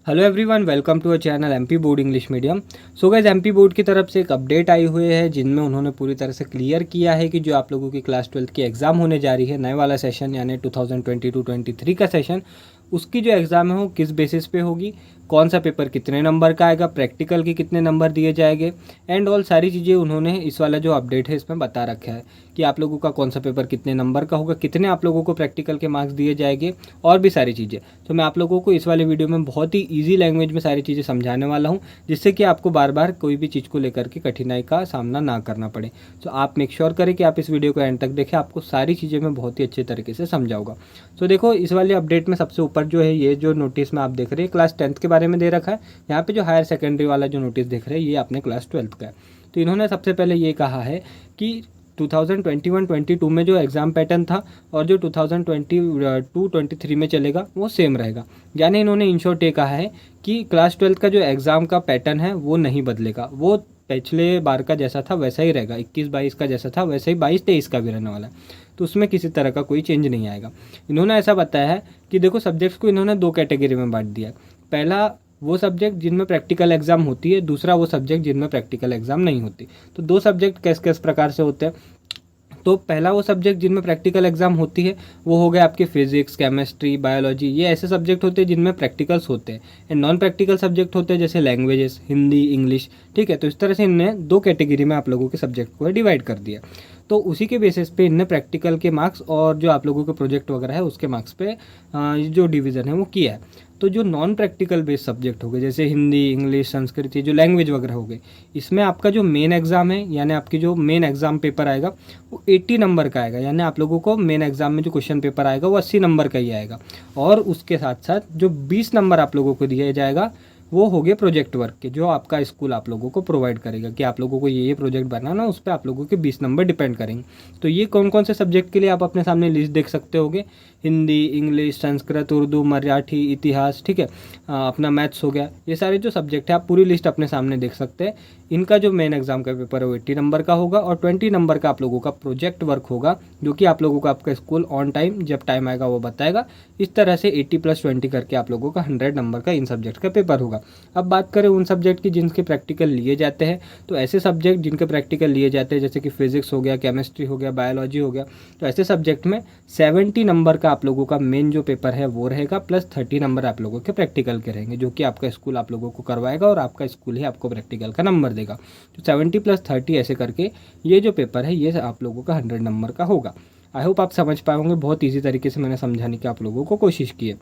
Hello everyone, welcome to a channel MP board English medium. So guys, MP board की तरफ से एक update आई हुई है जिनमें उन्होंने पूरी तरह से क्लियर किया है कि जो आप लोगों की क्लास 12 की एग्ज़ाम होने जा रही है, नए वाला सेशन यानी 2022-23 का सेशन, उसकी जो एग्ज़ाम है वो किस बेसिस पे होगी, कौन सा पेपर कितने नंबर का आएगा, प्रैक्टिकल के कितने नंबर दिए जाएंगे एंड ऑल सारी चीज़ें उन्होंने इस वाला जो अपडेट है इसमें बता रखा है कि आप लोगों का कौन सा पेपर कितने नंबर का होगा, कितने आप लोगों को प्रैक्टिकल के मार्क्स दिए जाएंगे और भी सारी चीज़ें। तो मैं आप लोगों को इस वाले वीडियो में बहुत ही ईजी लैंग्वेज में सारी चीज़ें समझाने वाला हूँ, जिससे कि आपको बार बार कोई भी चीज़ को लेकर के कठिनाई का सामना ना करना पड़े। तो आप मेक श्योर करें कि आप इस वीडियो को एंड तक देखें, आपको सारी चीज़ें मैं बहुत ही अच्छे तरीके से समझाऊंगा। तो देखो, इस वाले अपडेट में सबसे ऊपर जो है ये जो नोटिस में आप देख रहे हैं क्लास 10th के बारे में दे रखा है। यहाँ पे जो हायर सेकेंडरी वाला जो नोटिस देख रहे हैं ये अपने क्लास 12th का है। तो इन्होंने सबसे पहले ये कहा है कि 2021-22 में जो एग्ज़ाम पैटर्न था और जो 2022-23 में चलेगा वो सेम रहेगा। यानी इन्होंने इन शॉर्ट ये कहा है कि क्लास 12th का जो एग्ज़ाम का पैटर्न है वो नहीं बदलेगा, वो पिछले बार का जैसा था वैसा ही रहेगा। 21-22 का जैसा था वैसा ही 22-23 का भी रहने वाला है, तो उसमें किसी तरह का कोई चेंज नहीं आएगा। इन्होंने ऐसा बताया है कि देखो, सब्जेक्ट्स को इन्होंने दो कैटेगरी में बांट दिया है। पहला वो सब्जेक्ट जिनमें प्रैक्टिकल एग्जाम होती है, दूसरा वो सब्जेक्ट जिनमें प्रैक्टिकल एग्जाम नहीं होती। तो दो सब्जेक्ट किस किस प्रकार से होते हैं। तो पहला वो सब्जेक्ट जिनमें प्रैक्टिकल एग्जाम होती है वो हो गया आपके फिजिक्स, केमिस्ट्री, बायोलॉजी, ये ऐसे सब्जेक्ट होते हैं जिनमें प्रैक्टिकल्स होते हैं। एंड नॉन प्रैक्टिकल सब्जेक्ट होते हैं जैसे लैंग्वेजेस, हिंदी, इंग्लिश। ठीक है, तो इस तरह से इनने दो कैटेगरी में आप लोगों के सब्जेक्ट को डिवाइड कर दिया। तो उसी के बेसिस पे इनने प्रैक्टिकल के मार्क्स और जो आप लोगों के प्रोजेक्ट वगैरह है उसके मार्क्स पे जो डिवीज़न है वो किया है। तो जो नॉन प्रैक्टिकल बेस्ड सब्जेक्ट हो गए जैसे हिंदी, इंग्लिश, संस्कृत, ये जो लैंग्वेज वगैरह हो गए, इसमें आपका जो मेन एग्ज़ाम है यानी आपकी जो मेन एग्ज़ाम पेपर आएगा वो 80 नंबर का आएगा। यानी आप लोगों को मेन एग्ज़ाम में जो क्वेश्चन पेपर आएगा वो 80 नंबर का ही आएगा। और उसके साथ साथ जो 20 नंबर आप लोगों को दिया जाएगा वो हो गए प्रोजेक्ट वर्क के, जो आपका स्कूल आप लोगों को प्रोवाइड करेगा कि आप लोगों को ये प्रोजेक्ट बनाना, उस पर आप लोगों के 20 नंबर डिपेंड करेंगे। तो ये कौन कौन से सब्जेक्ट के लिए आप अपने सामने लिस्ट देख सकते होगे। हिंदी, इंग्लिश, संस्कृत, उर्दू, मराठी, इतिहास, ठीक है, अपना मैथ्स हो गया, ये सारे जो सब्जेक्ट है आप पूरी लिस्ट अपने सामने देख सकते हैं। इनका जो मेन एग्जाम का पेपर है वो 80 नंबर का होगा और 20 नंबर का आप लोगों का प्रोजेक्ट वर्क होगा, जो कि आप लोगों को आपका स्कूल ऑन टाइम जब टाइम आएगा वो बताएगा। इस तरह से 80+20 करके आप लोगों का 100 नंबर का इन सब्जेक्ट का पेपर होगा। अब बात करें उन सब्जेक्ट की जिनके प्रैक्टिकल लिए जाते हैं, तो ऐसे सब्जेक्ट जिनके प्रैक्टिकल लिए जाते हैं जैसे कि फिजिक्स हो गया, केमिस्ट्री हो गया, बायोलॉजी हो गया, तो ऐसे सब्जेक्ट में 70 नंबर का आप लोगों का मेन जो पेपर है वो रहेगा, प्लस 30 नंबर आप लोगों के प्रैक्टिकल के रहेंगे, जो कि आपका स्कूल आप लोगों को करवाएगा और आपका स्कूल ही आपको प्रैक्टिकल का नंबर देगा। तो 70+30 ऐसे करके ये जो पेपर है ये आप लोगों का 100 नंबर का होगा। आई होप आप समझ पाए होंगे, बहुत ईजी तरीके से मैंने समझाने की आप लोगों को कोशिश की है।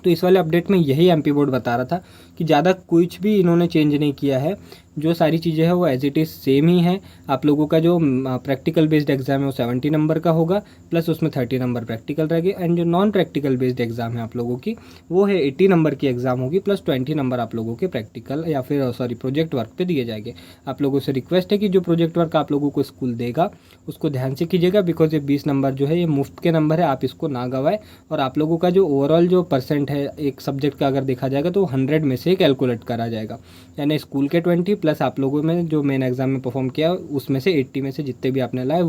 तो इस वाले अपडेट में यही एमपी बोर्ड बता रहा था कि ज़्यादा कुछ भी इन्होंने चेंज नहीं किया है, जो सारी चीज़ें हैं वो एज इट इज़ सेम ही है। आप लोगों का जो प्रैक्टिकल बेस्ड एग्जाम है वो 70 नंबर का होगा, प्लस उसमें 30 नंबर प्रैक्टिकल रहेगी। एंड जो नॉन प्रैक्टिकल बेस्ड एग्जाम है आप लोगों की वो है 80 नंबर की एग्जाम होगी, प्लस 20 नंबर आप लोगों के प्रैक्टिकल या फिर प्रोजेक्ट वर्क पे दिए जाएंगे। आप लोगों से रिक्वेस्ट है कि जो प्रोजेक्ट वर्क आप लोगों को स्कूल देगा उसको ध्यान से कीजिएगा, बिकॉज ये 20 नंबर जो है ये मुफ्त के नंबर है, आप इसको ना गवाएं। और आप लोगों का जो ओवरऑल जो परसेंट है एक सब्जेक्ट का अगर देखा जाएगा तो 100 में से कैलकुलेट करा जाएगा। यानी स्कूल के 20 प्लस आप लोगों में जो मेन एग्जाम में परफॉर्म किया उसमें से 80 में से जितने भी आपने लाए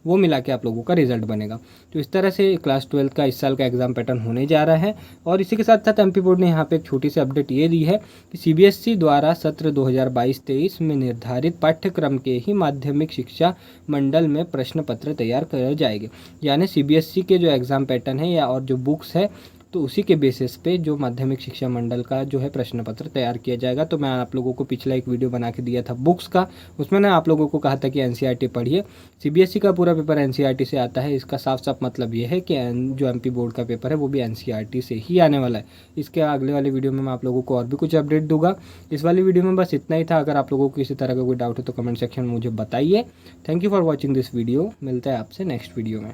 वो मिला के आप लोगों का रिजल्ट बनेगा। तो इस तरह से क्लास 12 का इस साल का एग्जाम पैटर्न होने जा रहा है। और इसी के साथ साथ एमपी बोर्ड ने यहाँ पे एक छोटी सी अपडेट ये दी है कि सीबीएसई द्वारा सत्र 2022-23 में निर्धारित पाठ्यक्रम के ही माध्यमिक शिक्षा मंडल में प्रश्न पत्र तैयार करे जाएंगे। यानी सीबीएसई के जो एग्ज़ाम पैटर्न है या और जो बुक्स है तो उसी के बेसिस पे जो माध्यमिक शिक्षा मंडल का जो है प्रश्न पत्र तैयार किया जाएगा। तो मैं आप लोगों को पिछला एक वीडियो बना के दिया था बुक्स का, उसमें मैं आप लोगों को कहा था कि एनसीईआरटी पढ़िए। सीबीएसई का पूरा पेपर एनसीईआरटी से आता है, इसका साफ साफ मतलब ये है कि जो एमपी बोर्ड का पेपर है वो भी एनसीईआरटी से ही आने वाला है। इसके अगले वाले वीडियो में मैं आप लोगों को और भी कुछ अपडेट दूंगा। इस वाली वीडियो में बस इतना ही था। अगर आप लोगों को किसी तरह का कोई डाउट है तो कमेंट सेक्शन में मुझे बताइए। Thank you for watching this video. मिलता है आपसे नेक्स्ट वीडियो में।